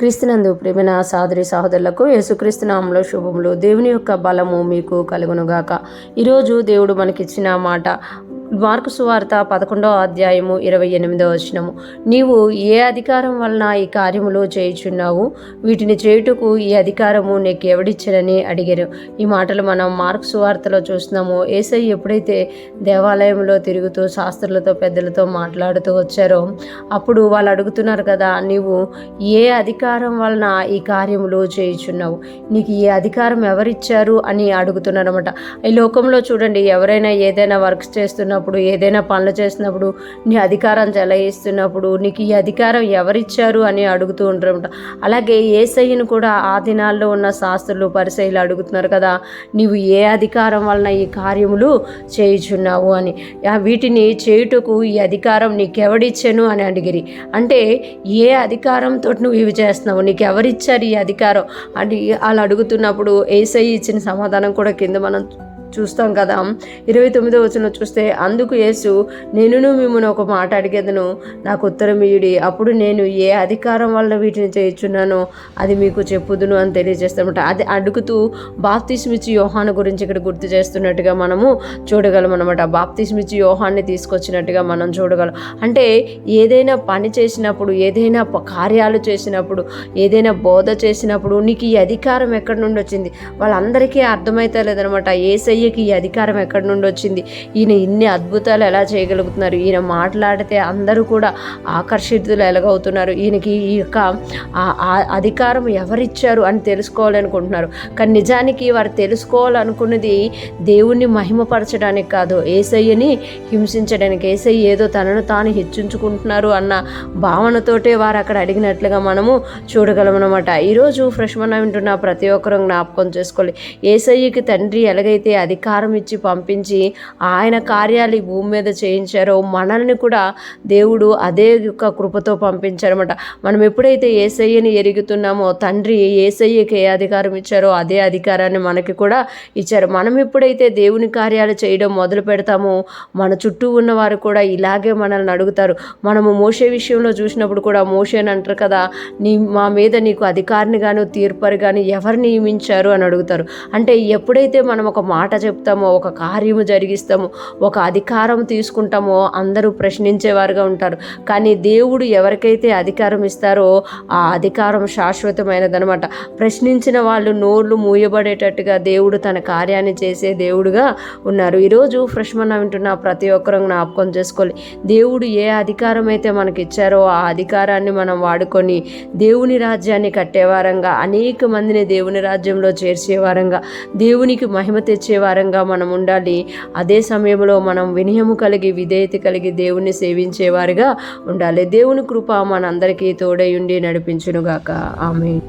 క్రీస్తునందు ప్రేమైన సహోదరి సహోదరులకు యేసుక్రీస్తు నామములో శుభములు. దేవుని యొక్క బలము మీకు కలుగునుగాక. ఈరోజు దేవుడు మనకిచ్చిన మాట మార్కు సువార్త 11వ అధ్యాయము 28వ వచనము. నీవు ఏ అధికారం వలన ఈ కార్యములు చేయుచున్నావు? వీటిని చేయుటకు ఈ అధికారము నీకు ఎవడిచ్చనని అడిగారు. ఈ మాటలు మనం మార్కు సువార్తలో చూస్తున్నాము. యేసయ్య ఎప్పుడైతే దేవాలయంలో తిరుగుతూ శాస్త్రులతో పెద్దలతో మాట్లాడుతూ వచ్చారో అప్పుడు వాళ్ళు అడుగుతున్నారు కదా, నీవు ఏ అధికారం వలన ఈ కార్యములు చేయుచున్నావు? నీకు ఈ అధికారం ఎవరిచ్చారు అని అడుగుతున్నారు అనమాట. ఈ లోకంలో చూడండి, ఎవరైనా ఏదైనా వర్క్స్ చేస్తున్నప్పుడు, ఏదైనా పనులు చేసినప్పుడు, నీ అధికారం చెలాయిస్తున్నప్పుడు నీకు ఈ అధికారం ఎవరిచ్చారు అని అడుగుతూ ఉంటారన్నమాట. అలాగే యేసయ్యను కూడా ఆ దినాల్లో ఉన్న శాస్త్రులు పరిసయ్యులు అడుగుతున్నారు కదా, నీవు ఏ అధికారం వలన ఈ కార్యములు చేయుచున్నావు అని. వీటిని చేయుటకు ఈ అధికారం నీకెవడిచ్చాను అని అడిగిరి. అంటే ఏ అధికారంతో నువ్వు ఇవి చేస్తున్నావు, నీకు ఎవరిచ్చారు ఈ అధికారం అని వాళ్ళు అడుగుతున్నప్పుడు యేసయ్య ఇచ్చిన సమాధానం కూడా కింద మనం చూస్తాం కదా. 29వ వచనంలో చూస్తే, అందుకు యేసు, నేనును మిమ్మల్ని ఒక మాట అడిగేదను, నాకు ఉత్తరం ఇయ్యుడి, అప్పుడు నేను ఏ అధికారం వల్ల వీటిని చేయుచున్నానో అది మీకు చెప్పుదును అని తెలియజేస్తామట. అది అడుగుతూ బాప్తిస్మిచ్చి యోహాను గురించి ఇక్కడ గుర్తు చేస్తున్నట్టుగా మనము చూడగలం అనమాట. బాప్తిస్మిచ్చి యోహాన్ని తీసుకొచ్చినట్టుగా మనం చూడగలం. అంటే ఏదైనా పని చేసినప్పుడు, ఏదైనా కార్యాలు చేసినప్పుడు, ఏదైనా బోధ చేసినప్పుడు నీకు ఈ అధికారం ఎక్కడి నుండి వచ్చింది? వాళ్ళందరికీ అర్థమైతే లేదనమాట. యేసయ్యకి ఈ అధికారం ఎక్కడి నుండి వచ్చింది, ఈయన ఇన్ని అద్భుతాలు ఎలా చేయగలుగుతున్నారు, ఈయన మాట్లాడితే అందరూ కూడా ఆకర్షితులు ఎలాగవుతున్నారు, ఈయనకి ఈ యొక్క అధికారం ఎవరిచ్చారు అని తెలుసుకోవాలనుకుంటున్నారు. కానీ నిజానికి వారు తెలుసుకోవాలనుకున్నది దేవుణ్ణి మహిమపరచడానికి కాదు, యేసయ్యని హింసించడానికి. యేసయ్య ఏదో తనను తాను హెచ్చించుకుంటున్నారు అన్న భావనతోటే వారు అక్కడ అడిగినట్లుగా మనము చూడగలం అనమాట. ఈరోజు ఫ్రెష్ మన వింటున్న ప్రతి ఒక్కరూ జ్ఞాపకం చేసుకోవాలి, యేసయ్యకి తండ్రి ఎలాగైతే అధికారం ఇచ్చి పంపించి ఆయన కార్యాలు ఈ భూమి మీద చేయించారో మనల్ని కూడా దేవుడు అదే యొక్క కృపతో పంపించారన్నమాట. మనం ఎప్పుడైతే యేసయ్యని ఎరుగుతున్నామో తండ్రి యేసయ్యకి ఏ అధికారం ఇచ్చారో అదే అధికారాన్ని మనకి కూడా ఇచ్చారు. మనం ఎప్పుడైతే దేవుని కార్యాలు చేయడం మొదలు పెడతామో మన చుట్టూ ఉన్నవారు కూడా ఇలాగే మనల్ని అడుగుతారు. మనము మోషే విషయంలో చూసినప్పుడు కూడా మోషేని అంటారు కదా, మా మీద నీకు అధికారిని గాను తీర్పరి కానీ ఎవరు నియమించారు అని అడుగుతారు. అంటే ఎప్పుడైతే మనం ఒక మాట చెప్తామో, ఒక కార్యము జరిగిస్తామో, ఒక అధికారం తీసుకుంటామో అందరూ ప్రశ్నించేవారుగా ఉంటారు. కానీ దేవుడు ఎవరికైతే అధికారం ఇస్తారో ఆ అధికారం శాశ్వతమైనదనమాట. ప్రశ్నించిన వాళ్ళు నోళ్ళు మూయబడేటట్టుగా దేవుడు తన కార్యాన్ని చేసే దేవుడుగా ఉన్నారు. ఈరోజు ఫ్రెష్ మన వింటున్న ప్రతి ఒక్కరూ జ్ఞాపకం చేసుకోవాలి, దేవుడు ఏ అధికారం అయితే మనకి ఇచ్చారో ఆ అధికారాన్ని మనం వాడుకొని దేవుని రాజ్యాన్ని కట్టేవారంగా, అనేక మందిని దేవుని రాజ్యంలో చేర్చేవారంగా, దేవునికి మహిమ తెచ్చేవారంగా మనం ఉండాలి. అదే సమయంలో మనం వినయము కలిగి విధేయత కలిగి దేవుణ్ణి సేవించేవారుగా ఉండాలి. దేవుని కృప మనందరికీ తోడై ఉండి నడిపించునుగాక. ఆమేన్.